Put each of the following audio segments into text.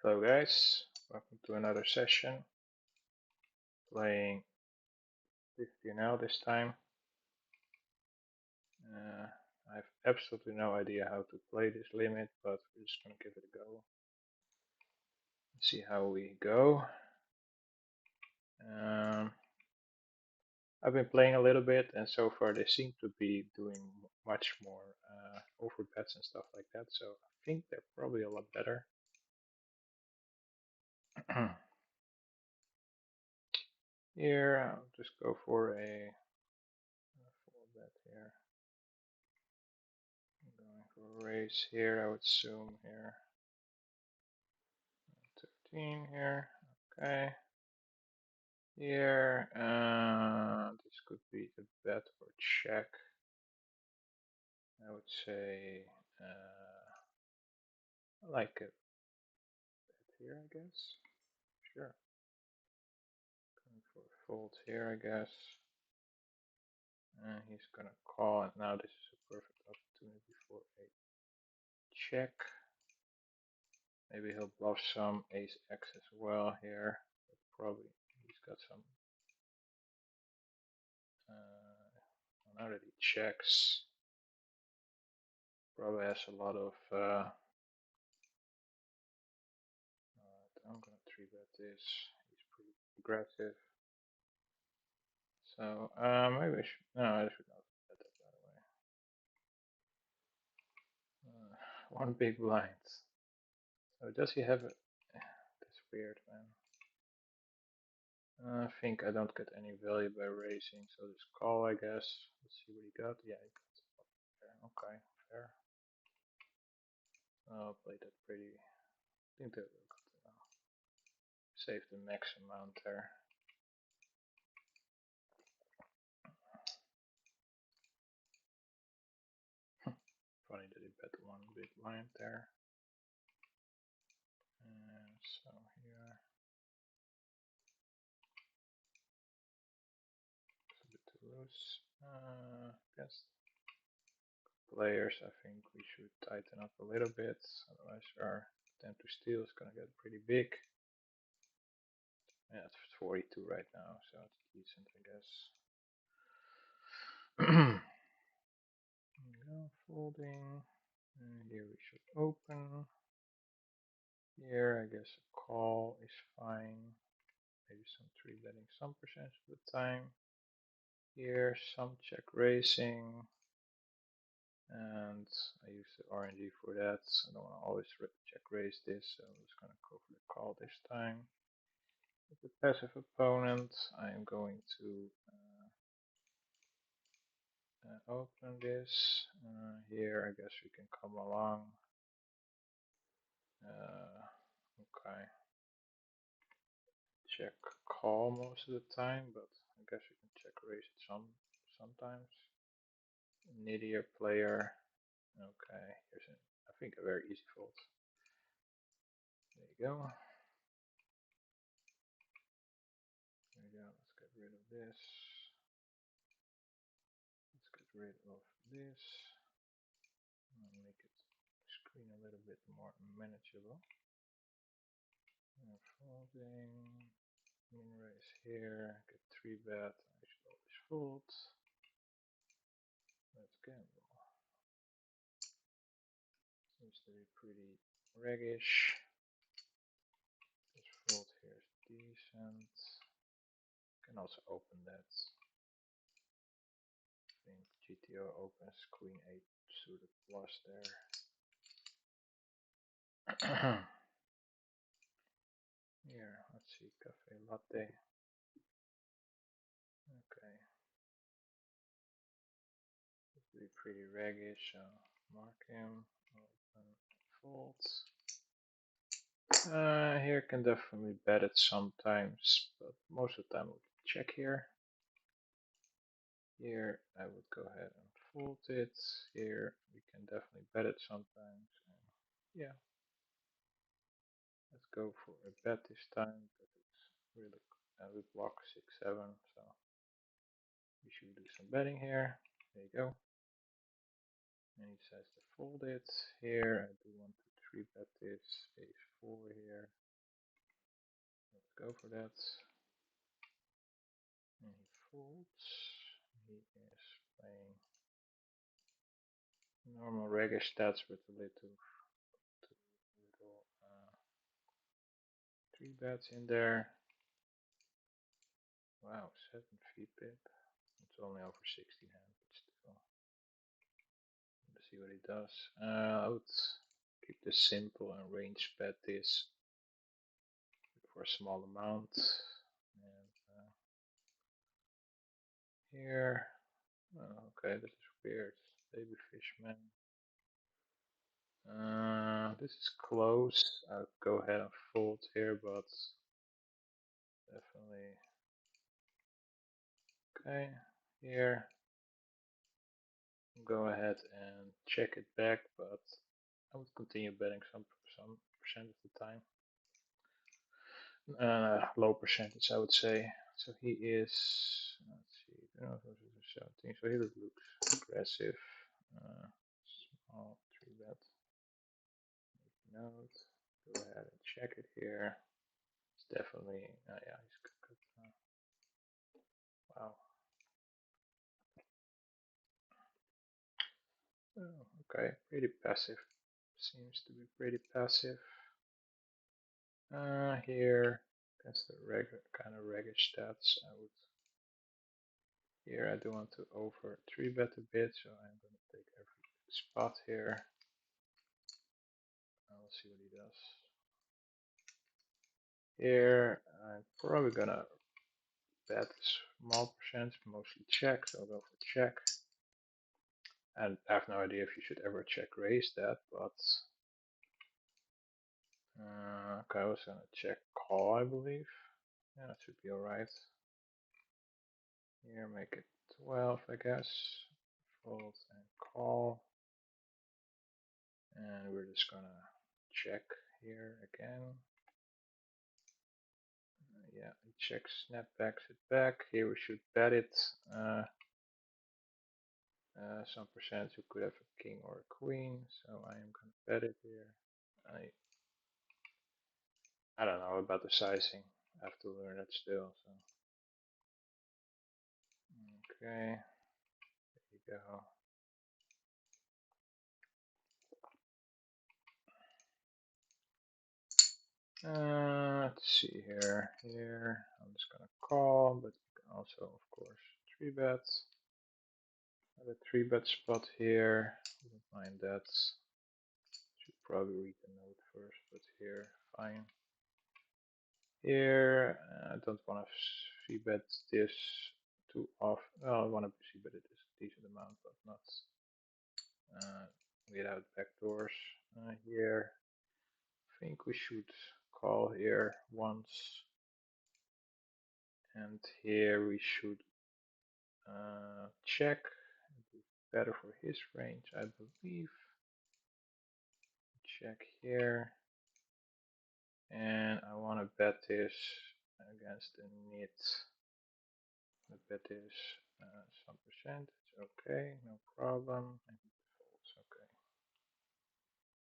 Hello guys, welcome to another session. Playing 50 this time. I have absolutely no idea how to play this limit, but we're just gonna give it a go. See how we go. I've been playing a little bit, and so far they seem to be doing much more overbets and stuff like that. So I think they're probably a lot better. Here, I'll just go for a full bet here. I'm going for a raise here, I would assume here. 13 here, okay. Here, this could be a bet or check. I would say, I like a bet here, I guess. Sure. Going for a fold here, I guess. And he's gonna call, and now this is a perfect opportunity for a check. Maybe he'll bluff some ace X as well here. But probably he's got some. Now that he checks, probably has a lot of. I'm gonna 3-bet this. He's pretty aggressive. So maybe I should. No, I should not bet that by the way. One big blind. So does he have a? That's weird, man. I think I don't get any value by raising, so just call, I guess. Let's see what he got. Yeah, he got fair. Okay, fair. I'll play that pretty. I think that will save the max amount there. Funny that he bet one big blind there. And so here. It's a bit too loose. Guess players, I think we should tighten up a little bit, otherwise our attempt to steal is gonna get pretty big. Yeah, it's 42 right now, so it's decent, I guess. Go folding. And here we should open. Here, I guess a call is fine. Maybe some 3-betting some percentage of the time. Here, some check raising. And I use the RNG for that. I don't want to always check raise this, so I'm just going to go for the call this time. With the passive opponent, I am going to open this. Here, I guess we can come along. Okay. Check call most of the time, but I guess we can check raise it sometimes. Nittier player. Okay, here's I think a very easy fold. There you go. There we go. Let's get rid of this. Let's get rid of this. I'll make it screen a little bit more manageable. Folding. Min raise here. Get 3-bet. I should always fold. Let's gamble. Seems to be pretty raggish. This fold here is decent. Can also open that. I think GTO opens Queen 8 suited plus there. Here, let's see, cafe latte. Okay. This will be pretty raggish, so mark him. Open folds. Here can definitely bet it sometimes, but most of the time we check here. Here I would go ahead and fold it. Here we can definitely bet it sometimes. And yeah, let's go for a bet this time because it's really we block 6-7, so we should do some betting here. There you go. And he says to fold it. Here I do want to three bet this ace four here. Let's go for that. And he folds. He is playing normal regular stats with a little three bets in there. Wow, 7 fee pip. It's only over 60 hand, but still. Let's see what he does. I would keep this simple and range bet this for a small amount. And here, okay, this is weird. Baby Fishman. This is close. I'll go ahead and fold here, but definitely okay. Here, go ahead and check it back, but I would continue betting some percent of the time. Low percentage, I would say. So he is, let's see, 17. So he looks aggressive. Small three bet. Note. Go ahead and check it here. It's definitely, yeah, he's good. Wow. Oh, okay, pretty passive. Seems to be pretty passive. Here, that's the regular kind of regular stats. I would. Here I do want to over three bet a bit, so I'm going to take every spot here. I'll see what he does. Here I'm probably gonna bet small percent, mostly check, so I'll go for check. And I have no idea if you should ever check raise that, but okay, I was gonna check call, I believe. Yeah, that should be alright. Here, make it 12, I guess. Fold and call. And we're just gonna check here again. Yeah, it checks, snapbacks it back. Here we should bet it. Some percent you could have a king or a queen, so I am gonna bet it here. I don't know about the sizing. I have to learn that still. So okay, there you go. Let's see here. Here, I'm just gonna call, but you can also, of course, three bets. Have a three bet spot here. Wouldn't mind that. Should probably read the note first, but here, fine. Here, I don't want to free bet this too often. Well, I want to free bet it a decent amount, but not without backdoors. Here, I think we should call here once, and here we should check. Better for his range, I believe. Check here, and I want to bet this against the net. I bet this some percent. It's okay, no problem. And it folds, okay.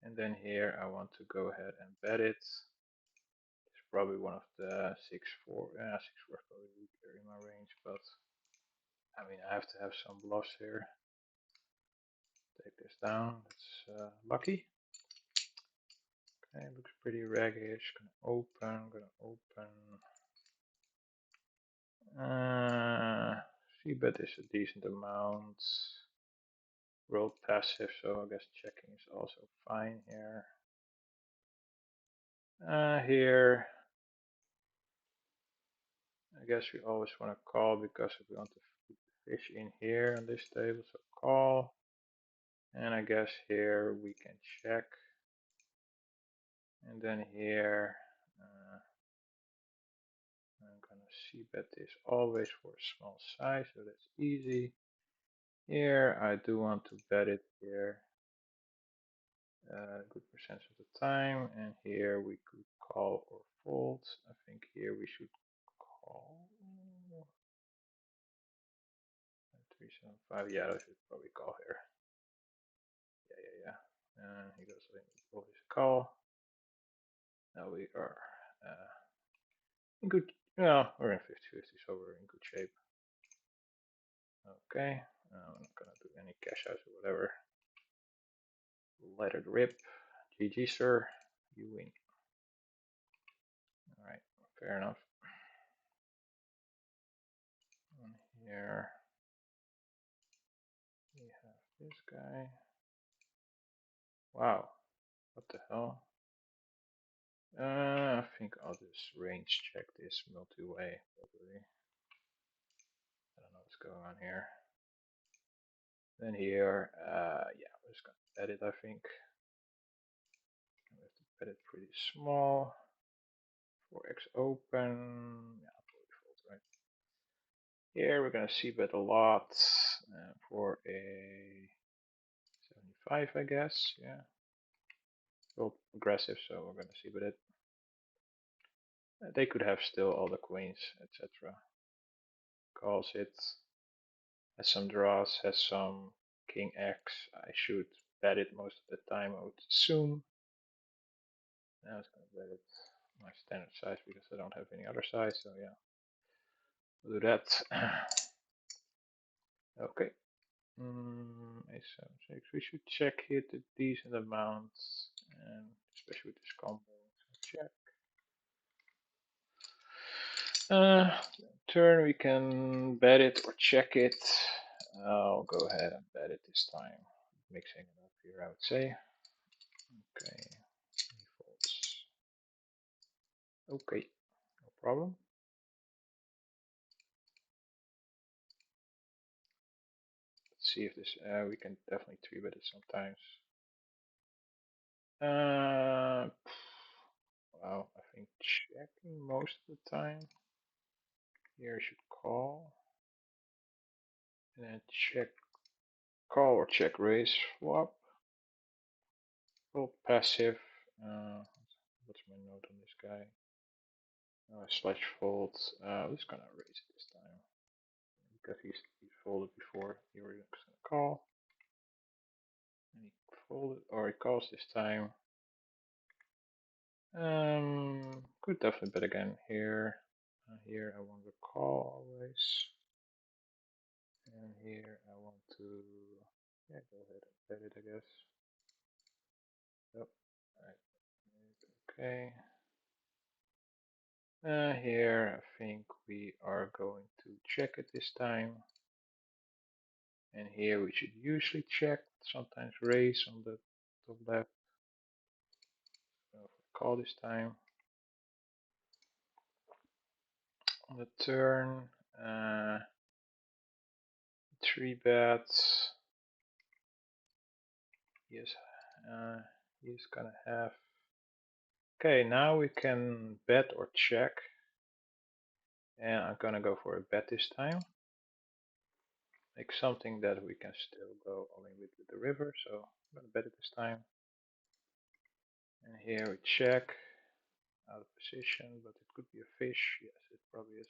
And then here I want to go ahead and bet it. It's probably one of the 6-4. Yeah, 6-4 is probably weaker in my range, but I mean I have to have some bluffs here. Take this down. That's lucky. Okay, looks pretty raggish. Gonna open. C bet is a decent amount. Rolled passive, so I guess checking is also fine here. Here, I guess we always want to call because we want to put the fish in here on this table, so call. And I guess here we can check. And then here, I'm gonna see bet this always for a small size, so that's easy. Here, I do want to bet it here a good percentage of the time, and here we could call or fold. I think here we should call. 375. Yeah, I should probably call here. Yeah. And he goes for his call. Now we are in good. Well, we're in 50-50, so we're in good shape. Okay, I'm not gonna do any cash outs or whatever. Let it rip. GG, sir. You win. All right, fair enough. And here we have this guy. Wow, what the hell? I think I'll just range check this multi-way, probably. I don't know what's going on here. Then here, yeah, we're just gonna bet it, I think. We have to bet it pretty small. 4x open, yeah, fold, right? Here we're gonna see bet a lot for a 75, I guess, yeah. Well, aggressive, so we're gonna see bet it. They could have still all the queens, etc. Calls it. Has some draws, has some king X. I should bet it most of the time, I would assume. Now it's gonna bet it my standard size because I don't have any other size, so yeah. We'll do that. Okay. A7, 6. We should check here a decent amount, and especially with this combo. So check. Turn we can bet it or check it. I'll go ahead and bet it this time. Mixing it up here, I would say. Okay, defaults. Okay, no problem. Let's see if this, we can definitely 3-bet it sometimes. Well, I think checking most of the time. Here I should call. And then check call or check raise flop. Well, passive. What's my note on this guy? Slash fold. I'm just gonna raise it this time because he's folded before. Here we're just gonna call. And he folded or he calls this time. Could definitely bet again here. Here I want to call always. And here I want to, yeah, go ahead and bet it, I guess. Yep. Alright. Okay. Here I think we are going to check it this time. And here we should usually check, sometimes raise on the top left. So call this time. On the turn, 3-bet. Yes, he's gonna have. Okay, now we can bet or check. And I'm gonna go for a bet this time. Make something that we can still go all in with the river. So I'm gonna bet it this time. And here we check. Out of position, but it could be a fish. Yes, it probably is.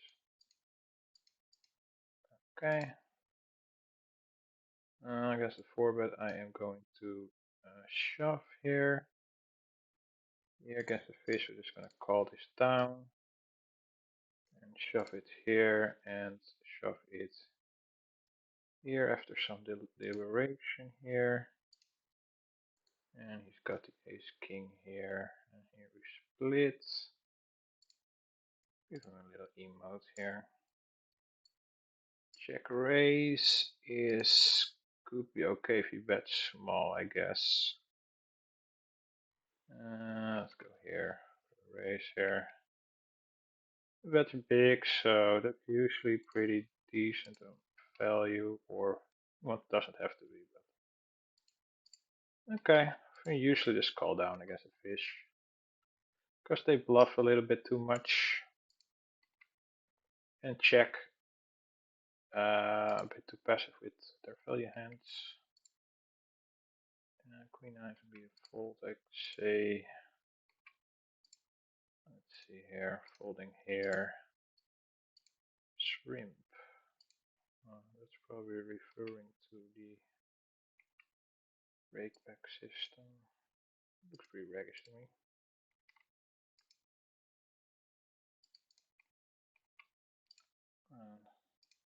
Okay. I guess the 4-bet I am going to shove here. Here against the fish, we're just gonna call this down and shove it here and shove it here after some deliberation here. And he's got the ace king here, and here we split. Give him a little emote here. Check raise is could be okay if he bets small, I guess. Let's go here. Raise here. Bet big, so that's usually pretty decent value, or well, it doesn't have to be, but okay. I usually just call down against a fish because they bluff a little bit too much and check a bit too passive with their value hands. Queen nine would be a fold, I'd say. Let's see here, folding here. Shrimp. That's probably referring to the Rakeback system. Looks pretty raggish to me.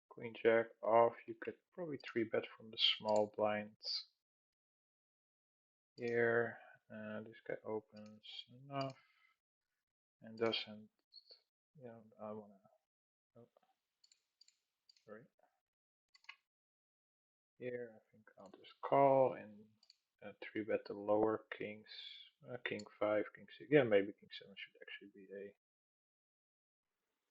Queen Jack off. You could probably 3-bet from the small blinds here. This guy opens enough and doesn't. Yeah, I wanna. Oh, sorry. Here, I think I'll just call and 3-bet the lower kings. King 5, King 6. Yeah, maybe King 7 should actually be a.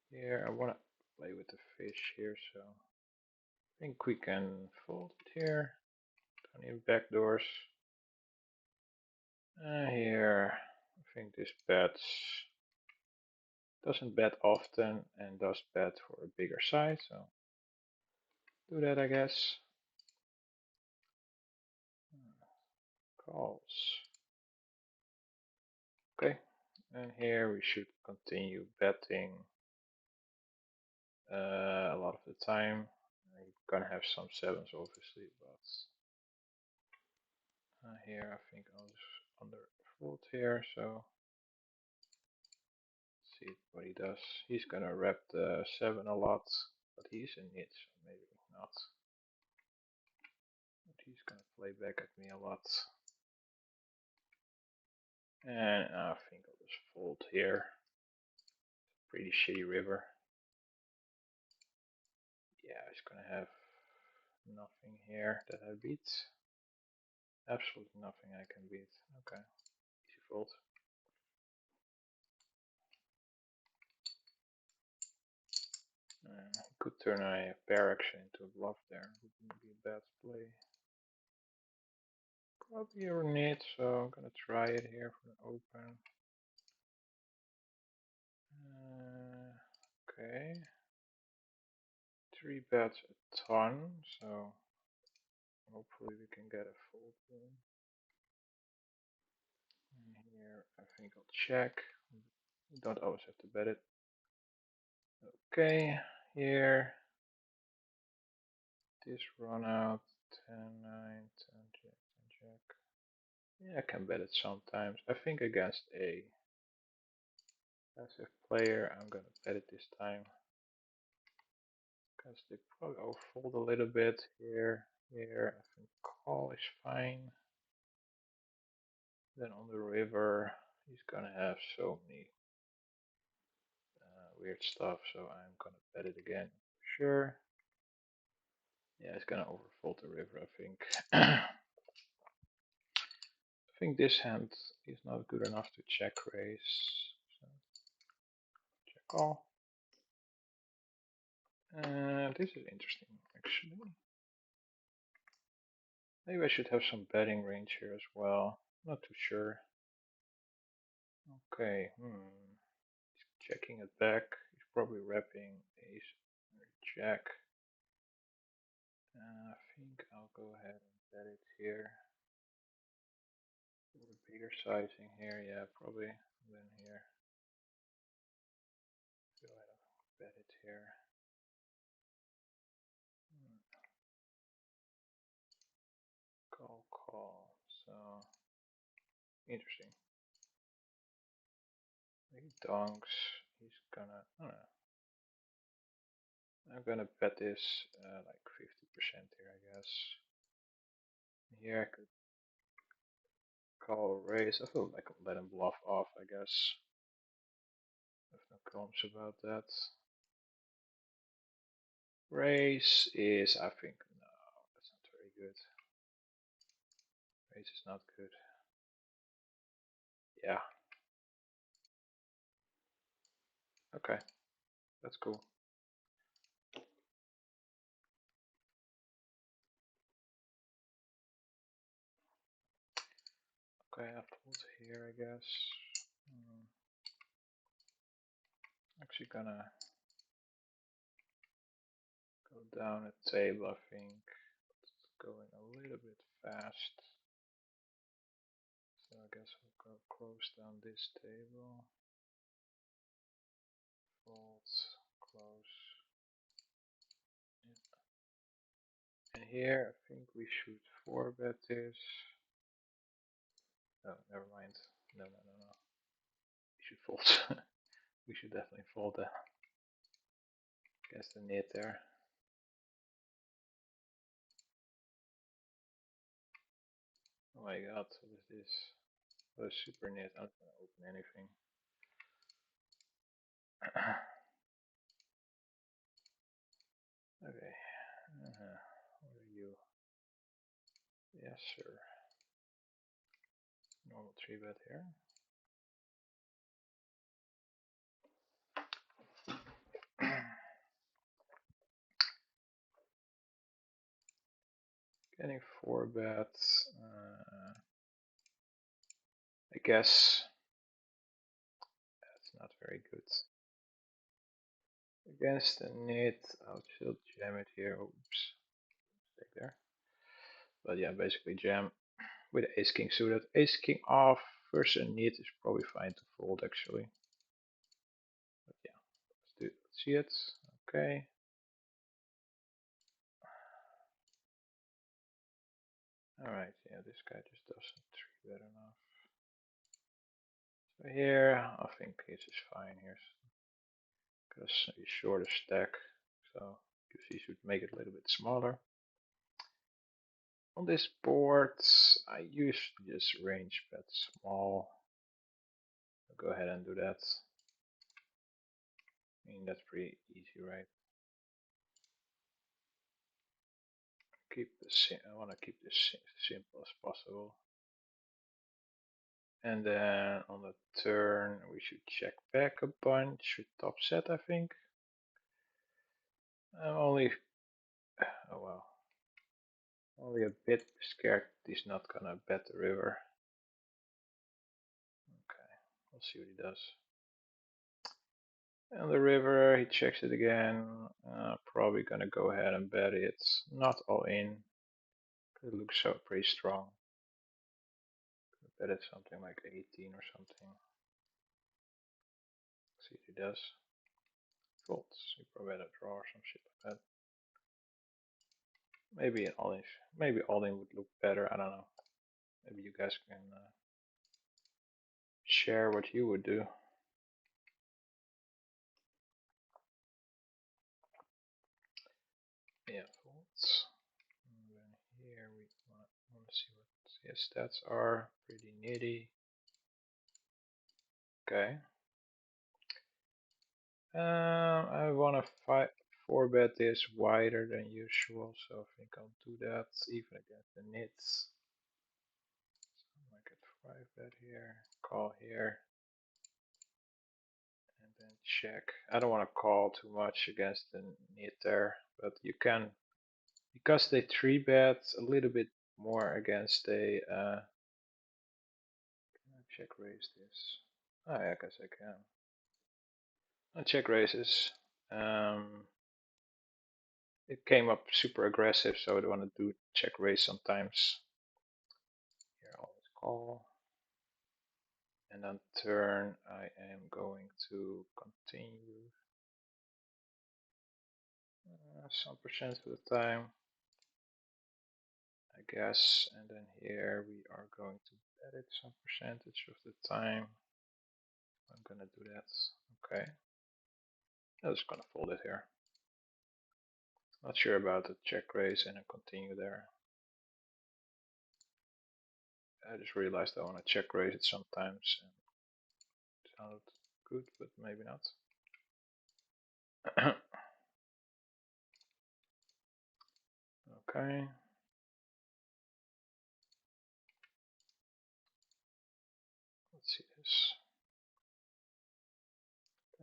Here, I wanna play with the fish here, so I think we can fold it here. Don't need backdoors. Here, I think this bets doesn't bet often and does bet for a bigger size, so do that, I guess. Calls. Okay, and here we should continue betting a lot of the time. You're gonna have some sevens, obviously, but here I think I'll just underfold here, so see what he does. He's gonna wrap the 7 a lot, but he's in it, so maybe not. But he's gonna play back at me a lot. And I think I'll just fold here. Pretty shitty river. Yeah, he's gonna have nothing here that I beat. Absolutely nothing I can beat. Okay, easy fold. He could turn a pair action into a bluff there. Wouldn't be a bad play. Probably a need, so I'm gonna try it here for the open. Okay. 3-bets a ton, so hopefully we can get a fold in. And here I think I'll check. You don't always have to bet it. Okay, here. This run out. 10, 9, 10, jack, 10, jack. Yeah, I can bet it sometimes. I think against a passive player, I'm gonna bet it this time. Because they probably overfold a little bit here. Here, I think call is fine. Then on the river, he's gonna have so many weird stuff, so I'm gonna bet it again. Sure. Yeah, it's gonna overfold the river, I think. I think this hand is not good enough to check raise. So check call. This is interesting, actually. Maybe I should have some betting range here as well. Not too sure. Okay, he's checking it back. He's probably wrapping ace or jack. I think I'll go ahead and bet it here. A little bigger sizing here, yeah, probably. Then here. Go ahead and bet it here. Call, call. So interesting. He donks. He's gonna. I don't know. I'm gonna bet this like 50% here, I guess. Here I could call raise. I feel like I'll let him bluff off, I guess. There's no qualms about that. Raise is, I think, no, that's not very good. Raise is not good. Yeah. Okay, that's cool. Okay, I fold here, I guess. Actually gonna go down a table, I think. It's going a little bit fast. So I guess we'll go close down this table. Fold, close. Yeah. And here I think we should 4-bet this. Oh, never mind. No, no, no, no. We should fold. We should definitely fold that. Guess the net there. Oh my god, what is this? What a super net. I'm not gonna open anything. Okay. What are you? Yes, sir. Normal 3-bet here. Getting 4-bets. I guess that's not very good. Against the net, I'll still jam it here. Oops, mistake there. But yeah, basically jam with ace king suited. Ace king off versus a net is probably fine to fold actually. But yeah, let's see it. Okay. Alright, yeah, this guy just doesn't 3-bet enough. So here, I think this is fine here. Because he's short a stack, so he should make it a little bit smaller. On this board, I usually just range bet small. I'll go ahead and do that. I mean, that's pretty easy, right? I want to keep this simple as possible. And then on the turn, we should check back a bunch with top set, I think. I'm only, oh well, only a bit scared he's not gonna bet the river. Okay, we'll see what he does. And the river, he checks it again. Probably gonna go ahead and bet it. Not all in. It looks so pretty strong. Bet it something like 18 or something. See if he does. Folds. You probably had a draw or some shit like that. Maybe an all in. Maybe all in would look better. I don't know. Maybe you guys can share what you would do. Yeah, folds. And then here we want to see what his stats are. Pretty nitty. Okay. I want to 4-bet this wider than usual, so I think I'll do that even against the nits. So I might get 5-bet here, call here, and then check. I don't want to call too much against the nit there, but you can, because they 3-bet a little bit more against a, can I check raise this? Oh, yeah, I guess I can. I'll check raises. It came up super aggressive, so I want to do check raise sometimes. Here, always call. And on turn, I am going to continue some percent of the time, I guess. And then here we are going to bet it some percentage of the time. I'm gonna do that. Okay. I'm just gonna fold it here. Not sure about the check raise and then continue there. I just realized I want to check raise it sometimes. And it sounded good, but maybe not. Okay. Let's see this.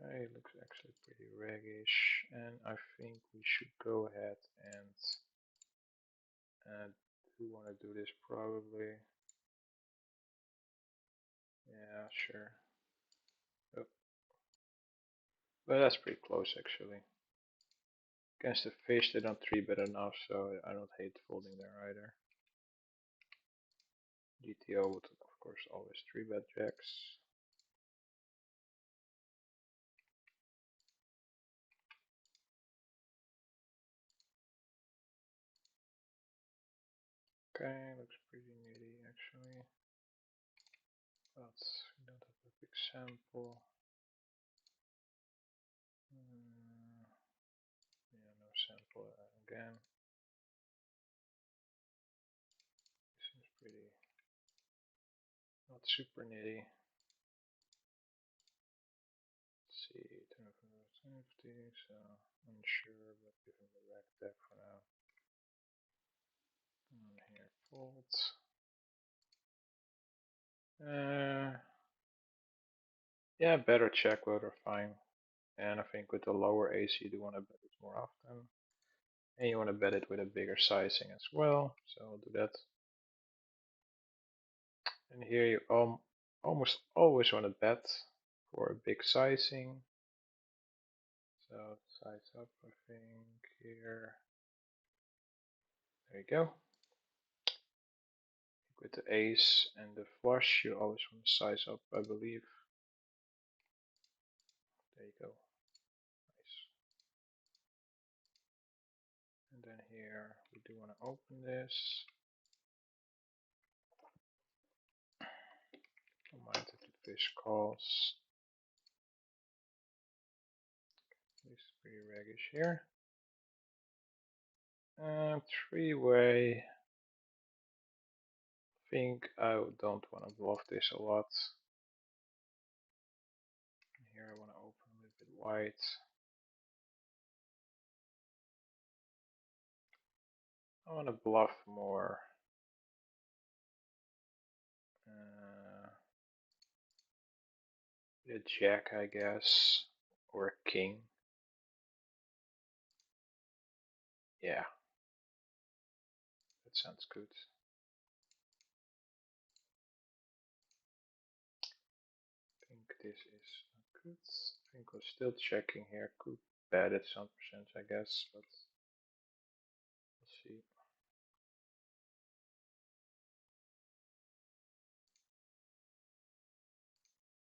Okay, it looks actually pretty raggish, and I think we should go ahead and we want to do this probably. Yeah, sure. Oh, but that's pretty close actually. Against the fish, they don't 3-bet enough, so I don't hate folding there either. GTO would of course always 3-bet jacks. Okay, looks pretty nitty actually. but we don't have a big sample. Yeah, no sample again. Seems pretty not super nitty. Let's see, 1050, so unsure, but give him the rack deck for now. And here, fold. Yeah, better check load are fine. And I think with the lower ace, you do want to bet it more often. And you want to bet it with a bigger sizing as well. So I'll do that. And here you almost always want to bet for a big sizing. So size up, I think, here. There you go. With the ace and the flush, you always want to size up, I believe. There you go. Nice. And then here, we do want to open this. Don't mind if the fish calls. This is pretty raggish here. Three-way. Think I don't want to bluff this a lot. Here I want to open a little bit wide. I want to bluff more. A jack, I guess, or a king. Yeah, that sounds good. I think this is not good. I think we're still checking here. Could bet at some percent, I guess, but we'll see.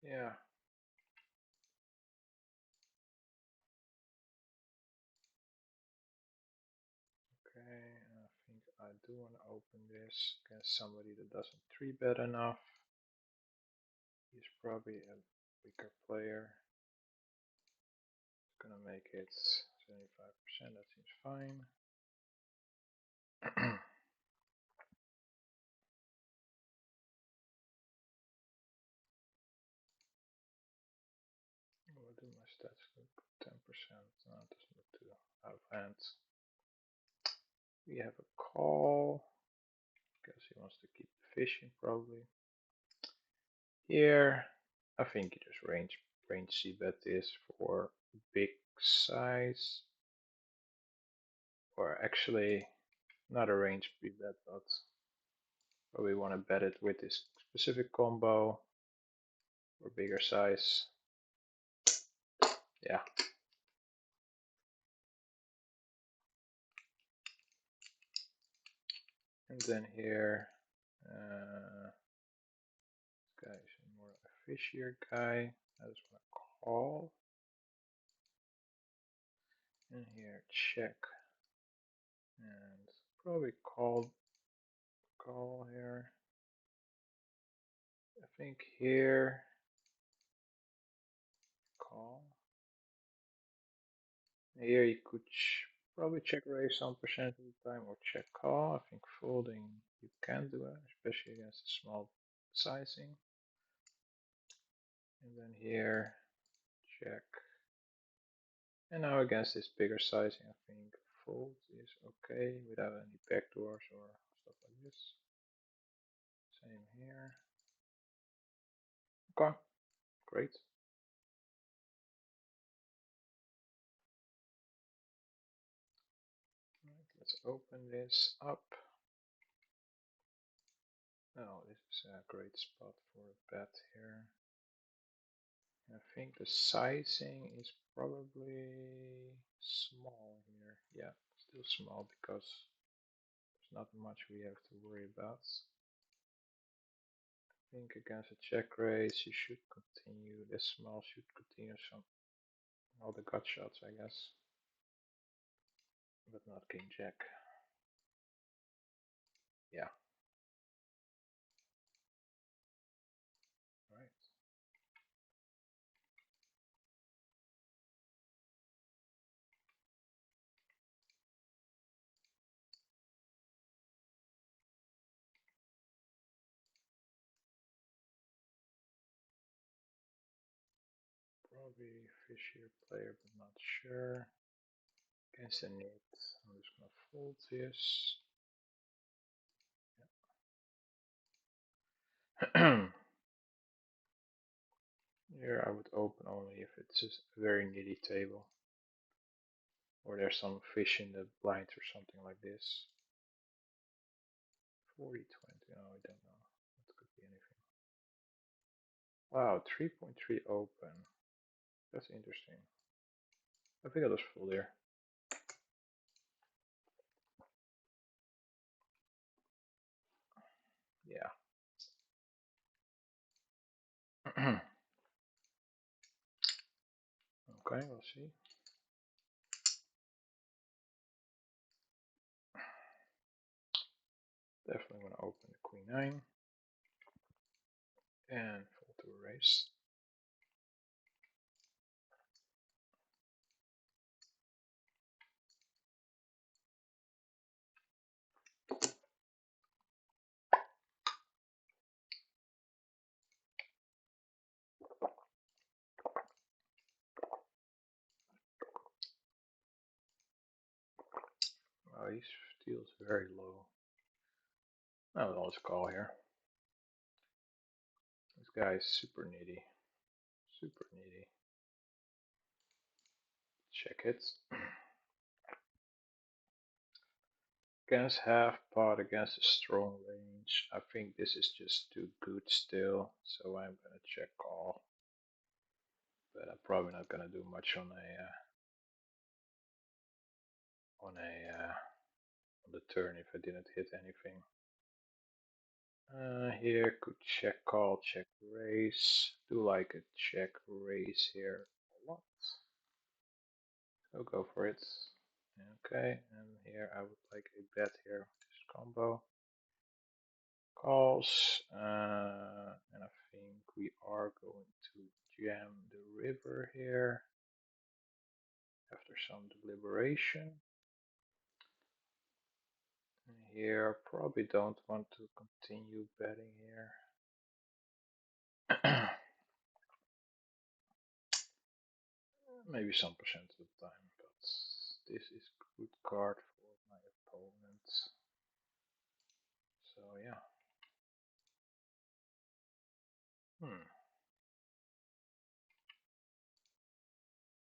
Yeah. Okay, I think I do want to open this against somebody that doesn't 3-bet enough. He's probably a weaker player. It's gonna make it 75%, that seems fine. What do my stats look? 10%. No, it doesn't look too out of hand. We have a call. Guess he wants to keep fishing probably. Here, I think you just range C bet this for big size. Or actually, not a range B bet, but we want to bet it with this specific combo or bigger size. Yeah. And then here, this guy is more a fishier guy. I just want to call. And here, check. And probably call here. I think here, call. Here you could probably check raise some percent of the time or check call. I think folding you can do it, especially against a small sizing. And then here, check. And now against this bigger sizing, I think fold is okay without any backdoors or stuff like this. Same here. Okay, great. Right, let's open this up. Oh, this is a great spot for a bet here. I think the sizing is probably small here. Yeah, still small because there's not much we have to worry about. I think against a check raise, you should continue. This small should continue some all the gut shots, I guess, but not king jack. Yeah. Probably fishier player, but not sure. Against a net, I'm just gonna fold this. Here I would open only if it's a very nitty table. Or there's some fish in the blinds or something like this. 40, 20, oh, I don't know. That could be anything. Wow, 3.3 open. That's interesting. I think I was full there. Yeah. Okay, we'll see. Definitely going to open the queen 9 and fold to a raise. Oh, he steals very low. I would always call here. This guy is super needy. Super needy. Check it. Against half pot, against a strong range. I think this is just too good still, so I'm gonna check call. But I'm probably not gonna do much on the turn if I didn't hit anything. Here could check call, check raise. Do like a check raise here a lot. So go for it. Okay, and here I would like a bet here. This combo calls, and I think we are going to jam the river here after some deliberation. And here, probably don't want to continue betting here. Maybe some percent of the time, but this is a good card for my opponent. So yeah.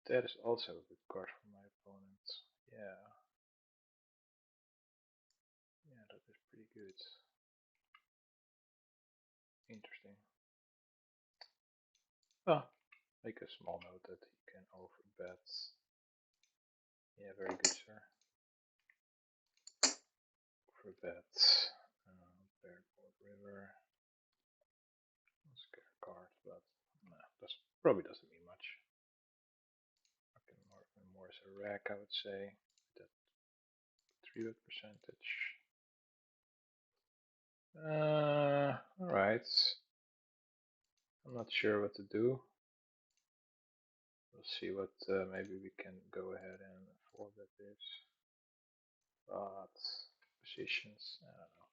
That is also a good card for my opponent. Yeah. Yeah, that is pretty good. Interesting. Oh, make a small note that he can overbet. Yeah, very good, sir. Overbet. Paired board river. Scare card, but nah, that probably doesn't mean much. I can mark more as a rack, I would say. That 3-bet percentage. Alright. I'm not sure what to do. We'll see what maybe we can go ahead and 4-bet this. But positions, I don't know.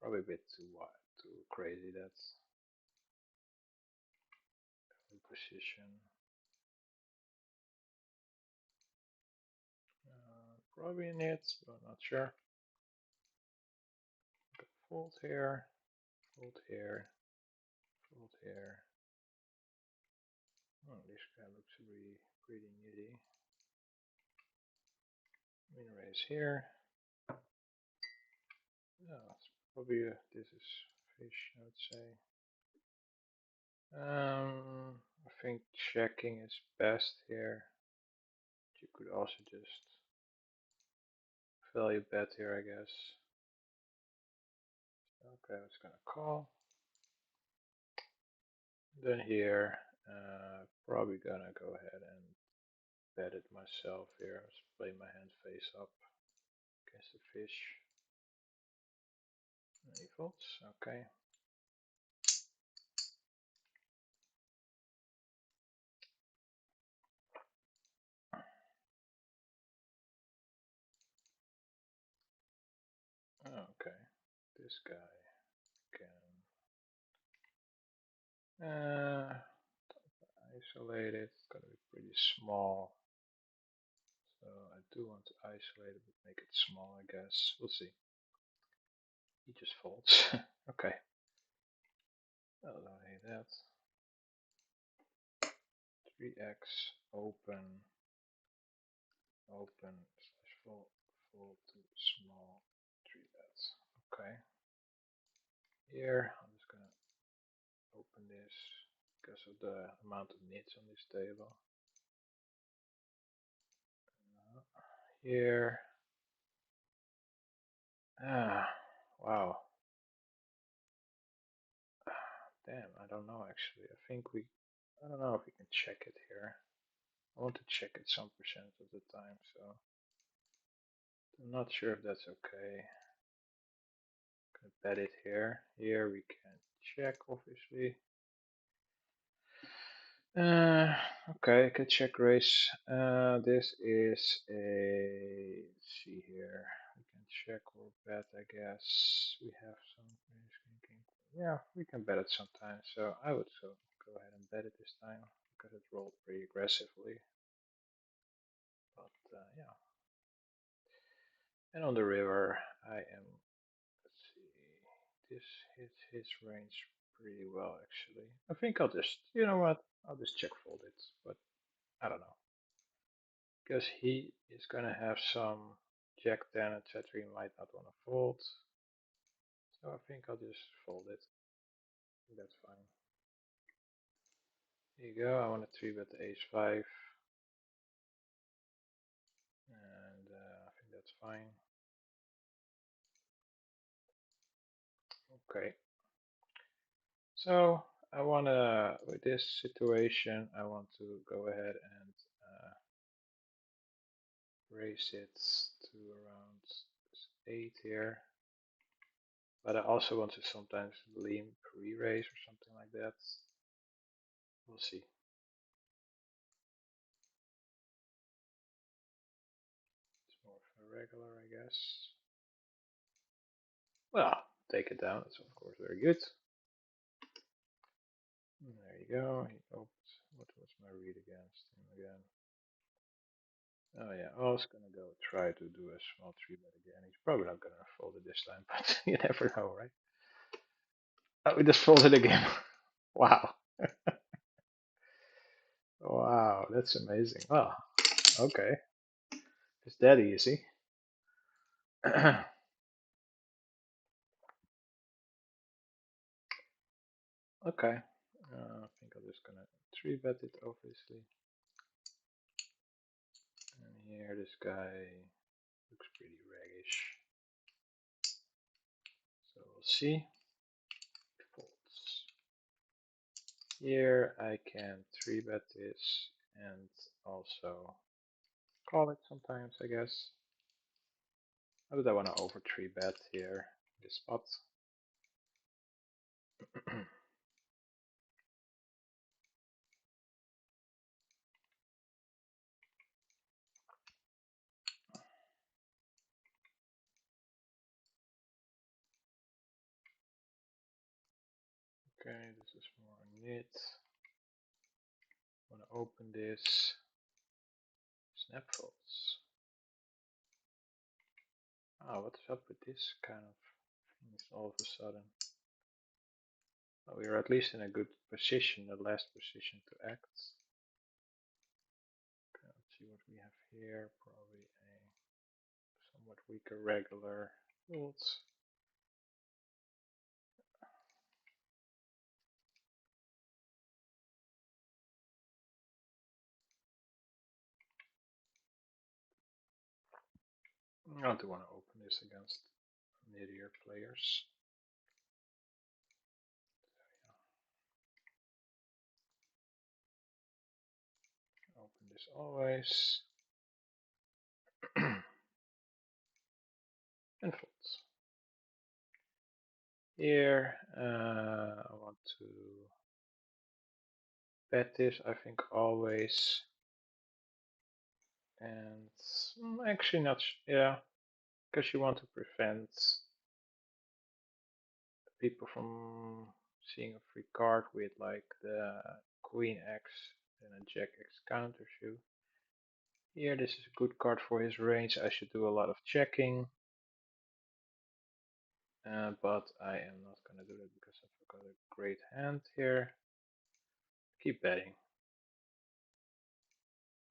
Probably a bit too wide, too crazy. That's position. Probably in it, but not sure. Fold here, fold here, fold here. Oh, this guy looks really pretty nitty. Min raise here. Yeah, it's probably this is fish, I would say. I think checking is best here. You could also just value bet here, I guess. Okay, it's gonna call. Then here, probably gonna go ahead and bet it myself here. Let's play my hand face up against the fish. He folds, okay. Okay, this guy can. Isolate it. It's gonna be pretty small. So I do want to isolate it, but make it small, I guess. We'll see. He just folds. Okay. I don't need that. 3x open open slash fold fold to small 3 bets. Okay. Here I'm just gonna open this because of the amount of nits on this table. Here. Wow. Damn, I don't know actually. I don't know if we can check it here. I want to check it some percent of the time, so I'm not sure if that's okay. Gonna bet it here. Here we can check, obviously. Okay, I can check raise. This is a, let's see here. We can check or bet, I guess. We have some yeah, we can bet it sometimes. So I would go ahead and bet it this time because it rolled pretty aggressively. But yeah. And on the river, I am, let's see, this hits his range pretty well actually. I think I'll just, you know what, I'll just check fold it, but I don't know. Because he is gonna have some jack 10, etc. He might not want to fold. So I think I'll just fold it. That's fine. Here you go. I want to 3-bet the ace 5. And I think that's fine. Okay. So I want to, with this situation, I want to go ahead and raise it to around 8 here. But I also want to sometimes lean pre-raise or something like that. We'll see. It's more of a regular, I guess. Well, take it down. That's of course very good. There you go. He opens. What was my read against him again? Oh yeah, I was gonna go try to do a small 3-bet again. He's probably not gonna fold it this time, but you never know, right? Oh, we just folded again. Wow. Wow, that's amazing. Oh, okay. It's that easy. Okay. I think I'm just gonna 3-bet it, obviously. And here, this guy looks pretty raggish. So we'll see. Folds. Here I can 3-bet this and also call it sometimes, I guess. How did I want to over 3-bet here? This spot. Okay, this is more knit. Want to open this. Snap folds. Ah, what is up with this kind of things all of a sudden? Well, we are at least in a good position, the last position to act. Okay, let's see what we have here. Probably a somewhat weaker regular folds. I do want to open this against nittier players. Open this always. And folds. Here, I want to bet this, I think always. And actually not, yeah, because you want to prevent people from seeing a free card with like the Queen X Then a Jack X counters you. Here, this is a good card for his range. I should do a lot of checking. But I am not going to do it because I've got a great hand here. Keep betting.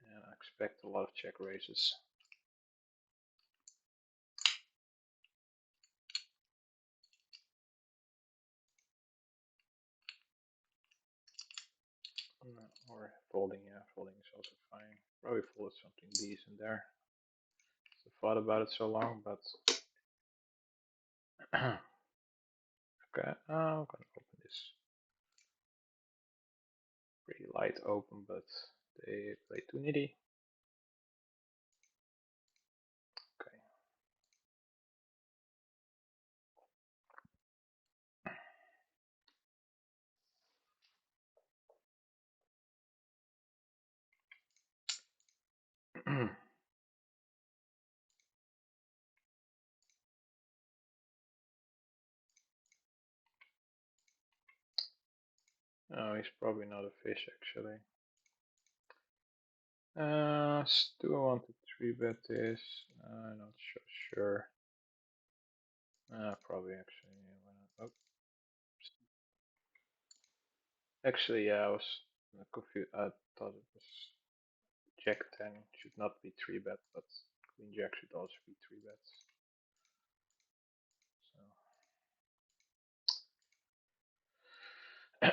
And I expect a lot of check raises. Or folding, yeah, folding is also fine. Probably folded something decent there. So I thought about it so long, but okay, I'm gonna open this pretty light open, but they play too nitty. Okay. Oh, he's probably not a fish actually. Still want to 3-bet this. Not so sure. Probably actually. Yeah, why not? Oh, actually, yeah, I was confused. I thought it was Jack 10 should not be 3-bet, but Queen Jack should also be 3-bets. So.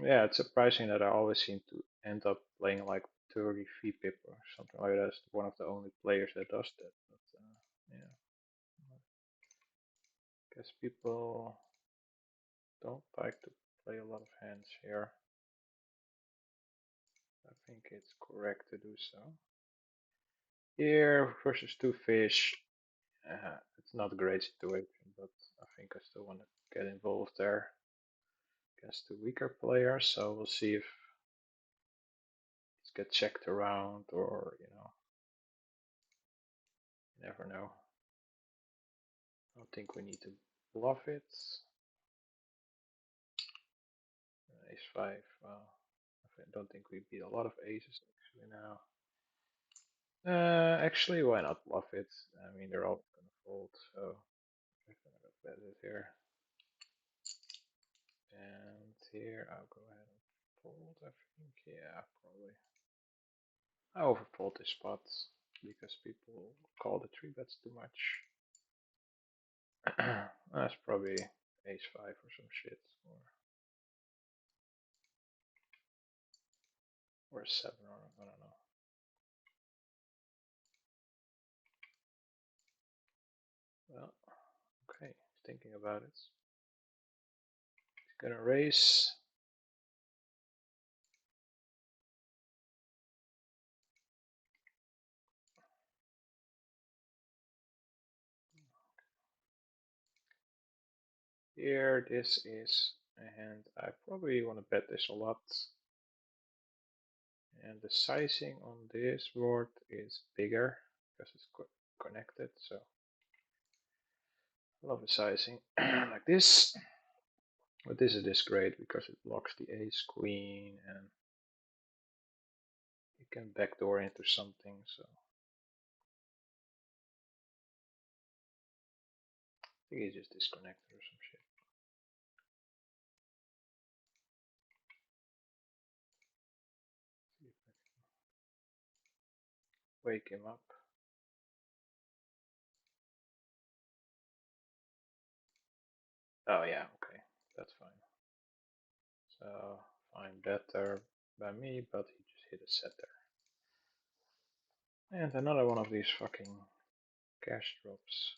Yeah, it's surprising that I always seem to end up playing like 30 VPIP or something like that. As one of the only players that does that. But yeah, I guess people don't like to play a lot of hands here. I think it's correct to do so. Here versus two fish. It's not a great situation, but I think I still want to get involved there against the weaker players. So we'll see if it's get checked around or, you never know. I don't think we need to bluff it. Ace 5, well, I don't think we beat a lot of aces actually now. Actually, why not bluff it? I mean, they're all gonna fold, so I'm gonna bet it here. And here, I'll go ahead and fold, I think. Yeah, probably. I overfold this spot because people call the 3-bets too much. That's probably ace 5 or some shit, or 7, or I don't know. Well, okay, thinking about it. He's gonna raise. Here, this is a hand I probably want to bet this a lot. And the sizing on this board is bigger because it's connected, so I love the sizing like this. But this is great because it blocks the ace queen and you can backdoor into something. So I think he's just disconnected or some shit. See if I can wake him up. Oh yeah, okay, that's fine. So fine better by me, but he just hit a setter. And another one of these fucking cash drops.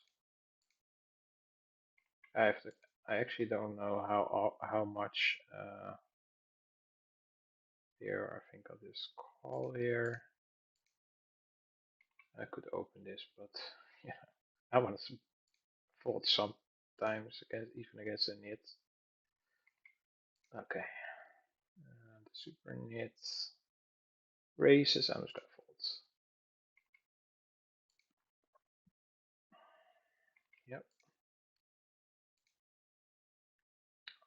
I have to. I actually don't know how much. Here, I think I'll just call here. I could open this, but yeah, I want to fold sometimes against even against a nit. Okay, the super nits raises. I'm just gonna fold. Yep.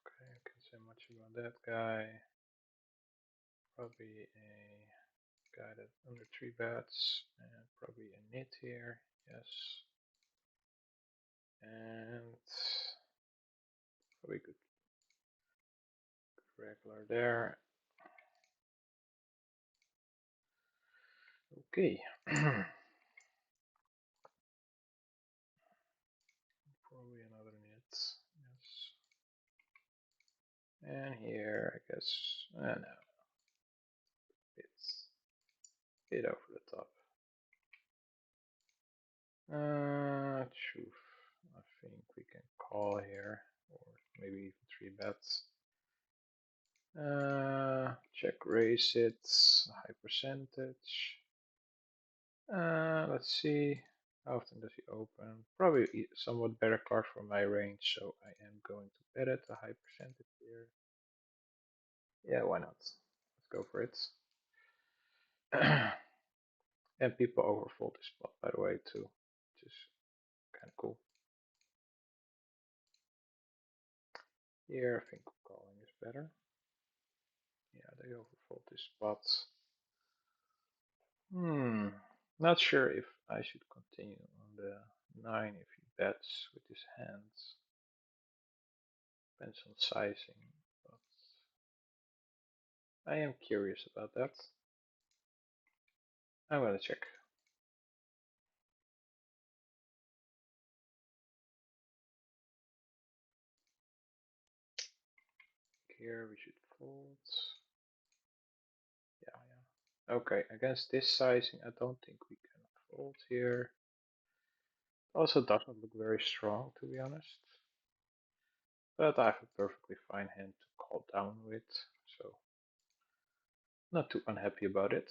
Okay, I can't say much about that guy. Probably a guy that under 3 bets, and probably a nit here, yes. And probably good regular there. Okay. Probably another nit, yes. And here, I guess, no, it's a bit over the top. Truth. I think we can call here, or maybe even 3 bets. Check raise it, high percentage. Let's see. How often does he open? Probably somewhat better card for my range, so I am going to bet it a high percentage here. Yeah, why not? Let's go for it. And people overfold this spot, by the way, too, which is kind of cool. Here, I think calling is better. Yeah, they overfold this spot. Not sure if I should continue on the 9 if he bets with his hands. Depends on sizing, but I am curious about that. I'm gonna check. Here we should fold. Yeah. Okay, against this sizing, I don't think we can fold here. Also doesn't look very strong, to be honest. But I have a perfectly fine hand to call down with, so not too unhappy about it.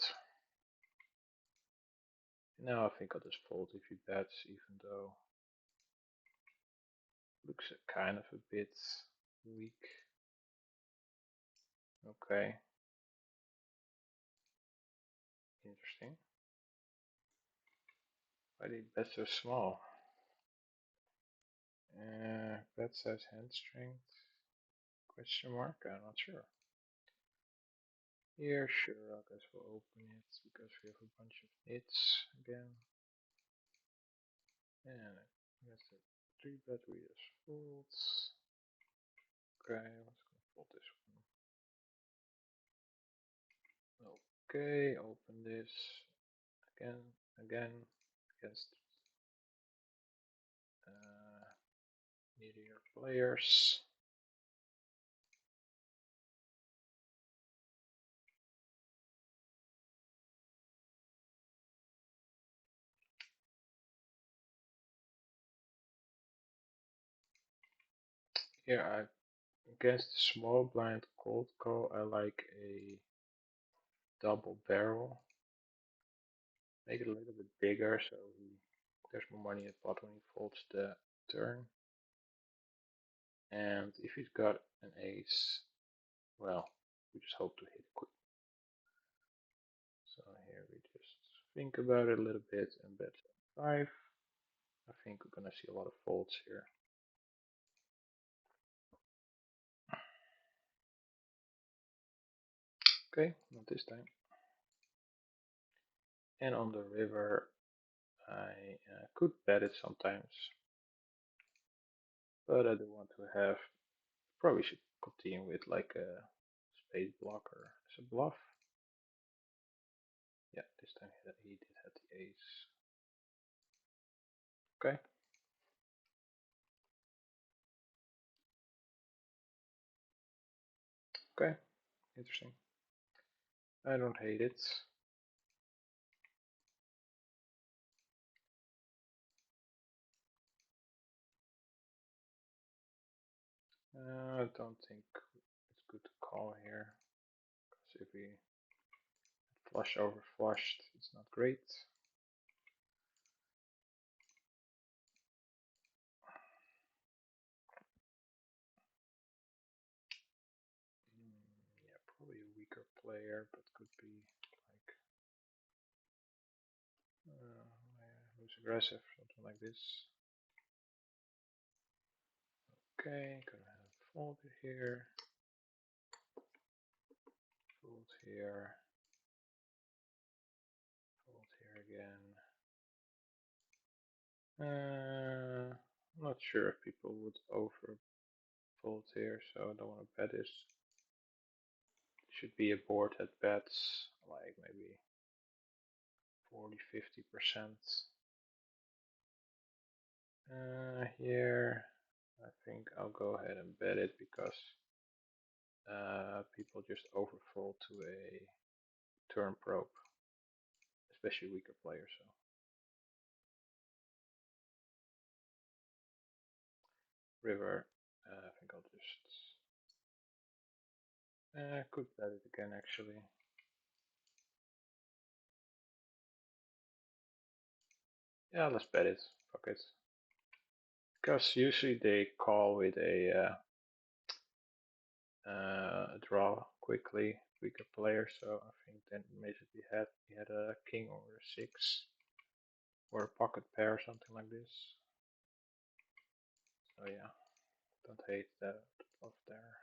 Now I think I'll just fold if he bets, even though looks kind of a bit weak. Okay. Interesting. Why did he bet so small? Bet size hand strength? Question mark? I'm not sure. Here, sure, I guess we'll open it because we have a bunch of nits again. And I guess the 3-bet we just folds. Okay, let's go fold this one. Okay, open this again, against needier players. Here, against the small blind cold call, I like a double barrel. Make it a little bit bigger so there's more money at pot when he folds the turn. And if he's got an ace, well, we just hope to hit quick. So here we just think about it a little bit and bet 5. I think we're gonna see a lot of folds here. Okay, not this time. And on the river, I could bet it sometimes, but I do want to have. Probably should continue with like a spade blocker as a bluff. Yeah, this time he did have the ace. Okay. Okay, interesting. I don't hate it. I don't think it's good to call here, because if we flush over flushed, it's not great. Yeah, probably a weaker player, but could be like who's aggressive, something like this. Okay, gonna have folded here. Fold here. Fold here again. I'm not sure if people would over fold here, so I don't want to bet this. Should be a board that bets like maybe 40–50%. Here, I think I'll go ahead and bet it because people just overfold to a turn probe, especially weaker players. So river, I think I'll just could bet it again actually. Yeah, let's bet it. Fuck it. Because usually they call with a draw quickly, weaker player. So I think then maybe he had a king or a six or a pocket pair or something like this. So yeah, don't hate that bluff there.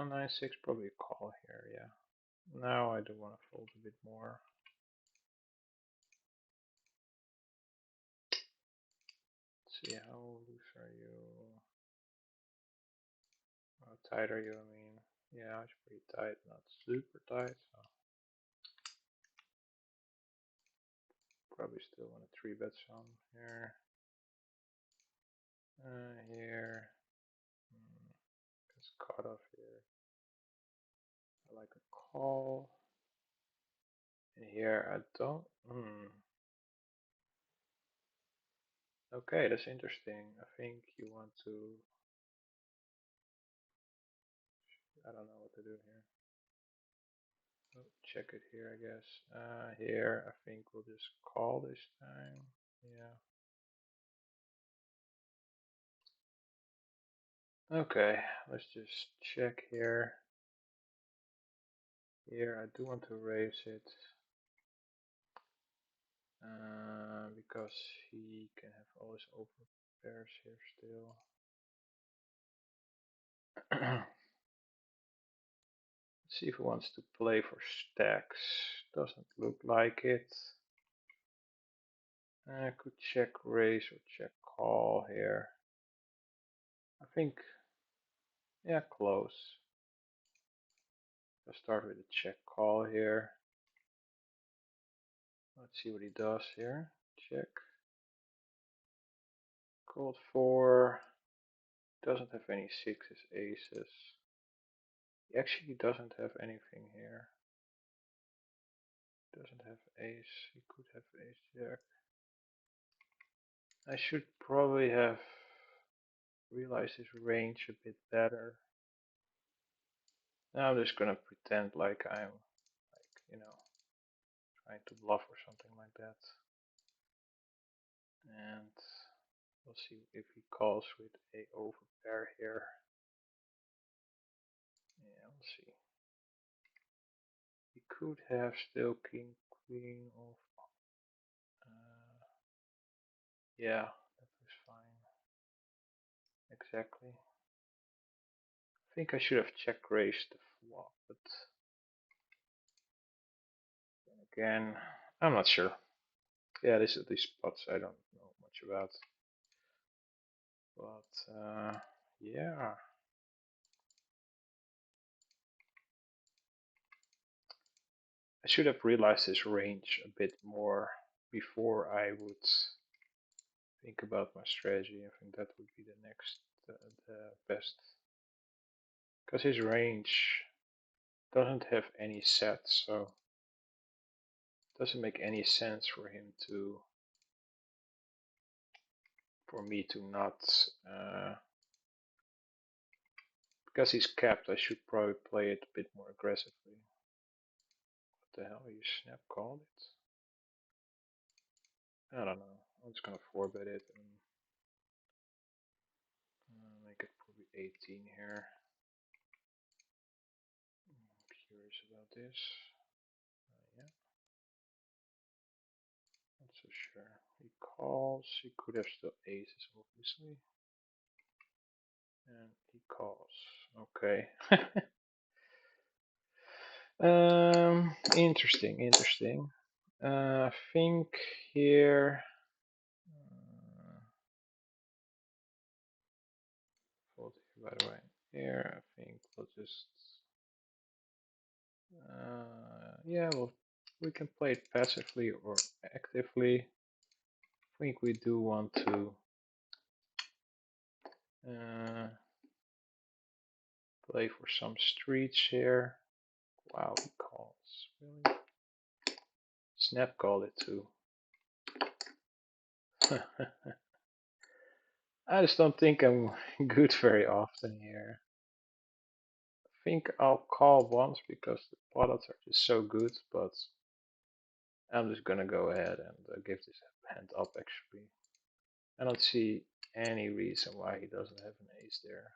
Nine six probably a call here. Yeah. Now I do want to fold a bit more. Let's see, how loose are you? How tight are you? I mean, yeah, it's pretty tight, not super tight. So probably still want to three bet some here. Here. It's cut off here. I like a call. And here I don't. Okay, that's interesting. I think you want to. I don't know what to do here. Oh, check it here, I guess. Here, I think we'll just call this time. Yeah. Okay, let's just check here. Here, I do want to raise it. Because he can have all his over pairs here still. Let's see if he wants to play for stacks. Doesn't look like it. I could check raise or check call here. I think, yeah, close. I'll start with a check call here. Let's see what he does here. Check. Called four. Doesn't have any sixes, aces. He actually doesn't have anything here. Doesn't have ace. He could have ace jack. I should probably have realized his range a bit better. Now I'm just gonna pretend like I'm trying to bluff or something like that. And we'll see if he calls with a overpair here. Yeah, we'll see. He could have still king, queen of. Yeah, that was fine. Exactly. I think I should have check raised the flop, but again, I'm not sure. Yeah, these spots I don't know much about. But yeah. I should have realized his range a bit more before I would think about my strategy. I think that would be the next, the best. Because his range doesn't have any sets, so it doesn't make any sense for him to, for me to not, because he's capped, I should probably play it a bit more aggressively. What the hell, you snap called it? I don't know, I'm just gonna 4-bet it and make it probably 18 here. I'm curious about this. Yeah. calls. He could have still aces, obviously. And he calls. Okay. Interesting, interesting. I think here. Fold here, by the way. Here, I think we'll just. Yeah, well, we can play it passively or actively. I think we do want to play for some streets here. Wow, he calls. Really? Snap called it too. I just don't think I'm good very often here. I think I'll call once because the products are just so good, but I'm just gonna go ahead and give this hand up actually. I don't see any reason why he doesn't have an ace there.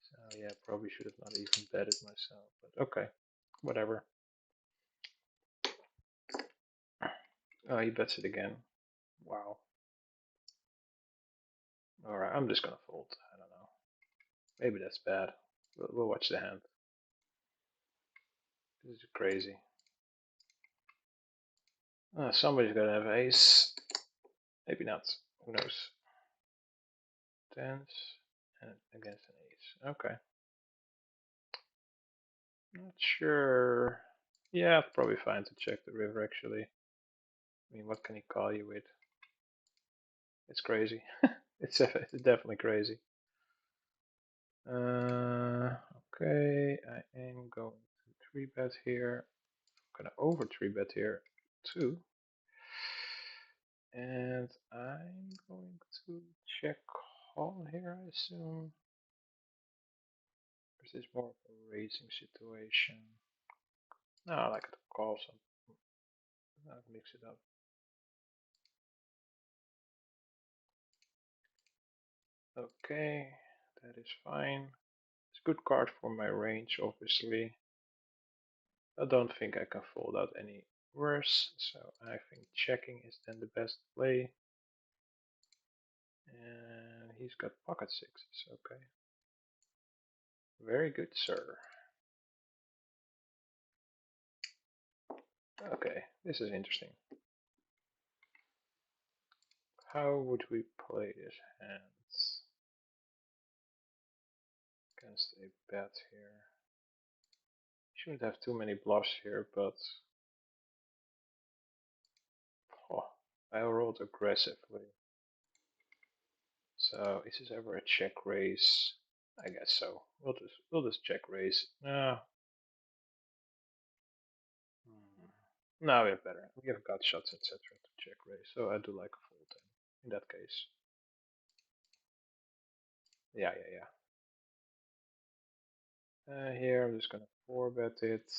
So yeah, probably should have not even betted myself, but okay, whatever. Oh, he bets it again. Wow. Alright, I'm just gonna fold. I don't know. Maybe that's bad. We'll watch the hand. This is crazy. Somebody's gonna have ace. Maybe not. Who knows? Tens and against an ace. Okay. Not sure. Yeah, it's probably fine to check the river actually. I mean, what can he call you with? It's crazy. It's definitely crazy. Okay, I am going to 3-bet here. I'm gonna over 3-bet here too. And I'm going to check call here, I assume. Or is this more of a raising situation? No, I like to call some. I'll mix it up. Okay, that is fine. It's a good card for my range, obviously. I don't think I can fold out any worse, so I think checking is then the best play. And he's got pocket sixes, okay. Very good, sir. Okay, this is interesting. How would we play this hand against a bet here? Shouldn't have too many bluffs here, but oh, I rolled aggressively. So is this ever a check raise? I guess so. We'll just check raise. No. No, we have better. We have gut shots, etc. to check raise. So I do like a fold in that case. Yeah. Here I'm just gonna 4-bet it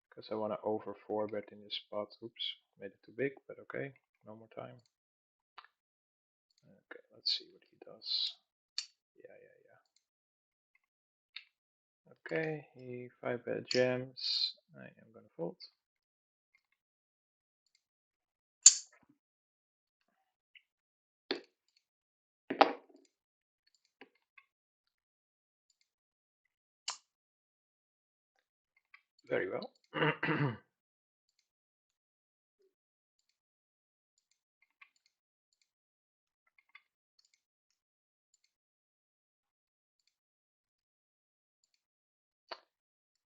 because I want to over 4-bet in this spot. Oops, made it too big, but okay. One more time. Okay, let's see what he does. Yeah. Okay, he 5-bet jams. I am gonna fold. Very well.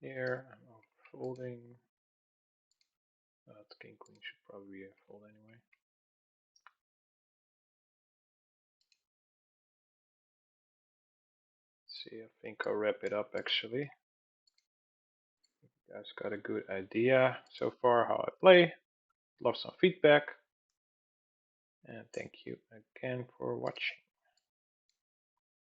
Here I'm folding. King queen should probably be a fold anyway. Let's see, I think I'll wrap it up actually. You guys got a good idea so far how I play. Love some feedback. And thank you again for watching.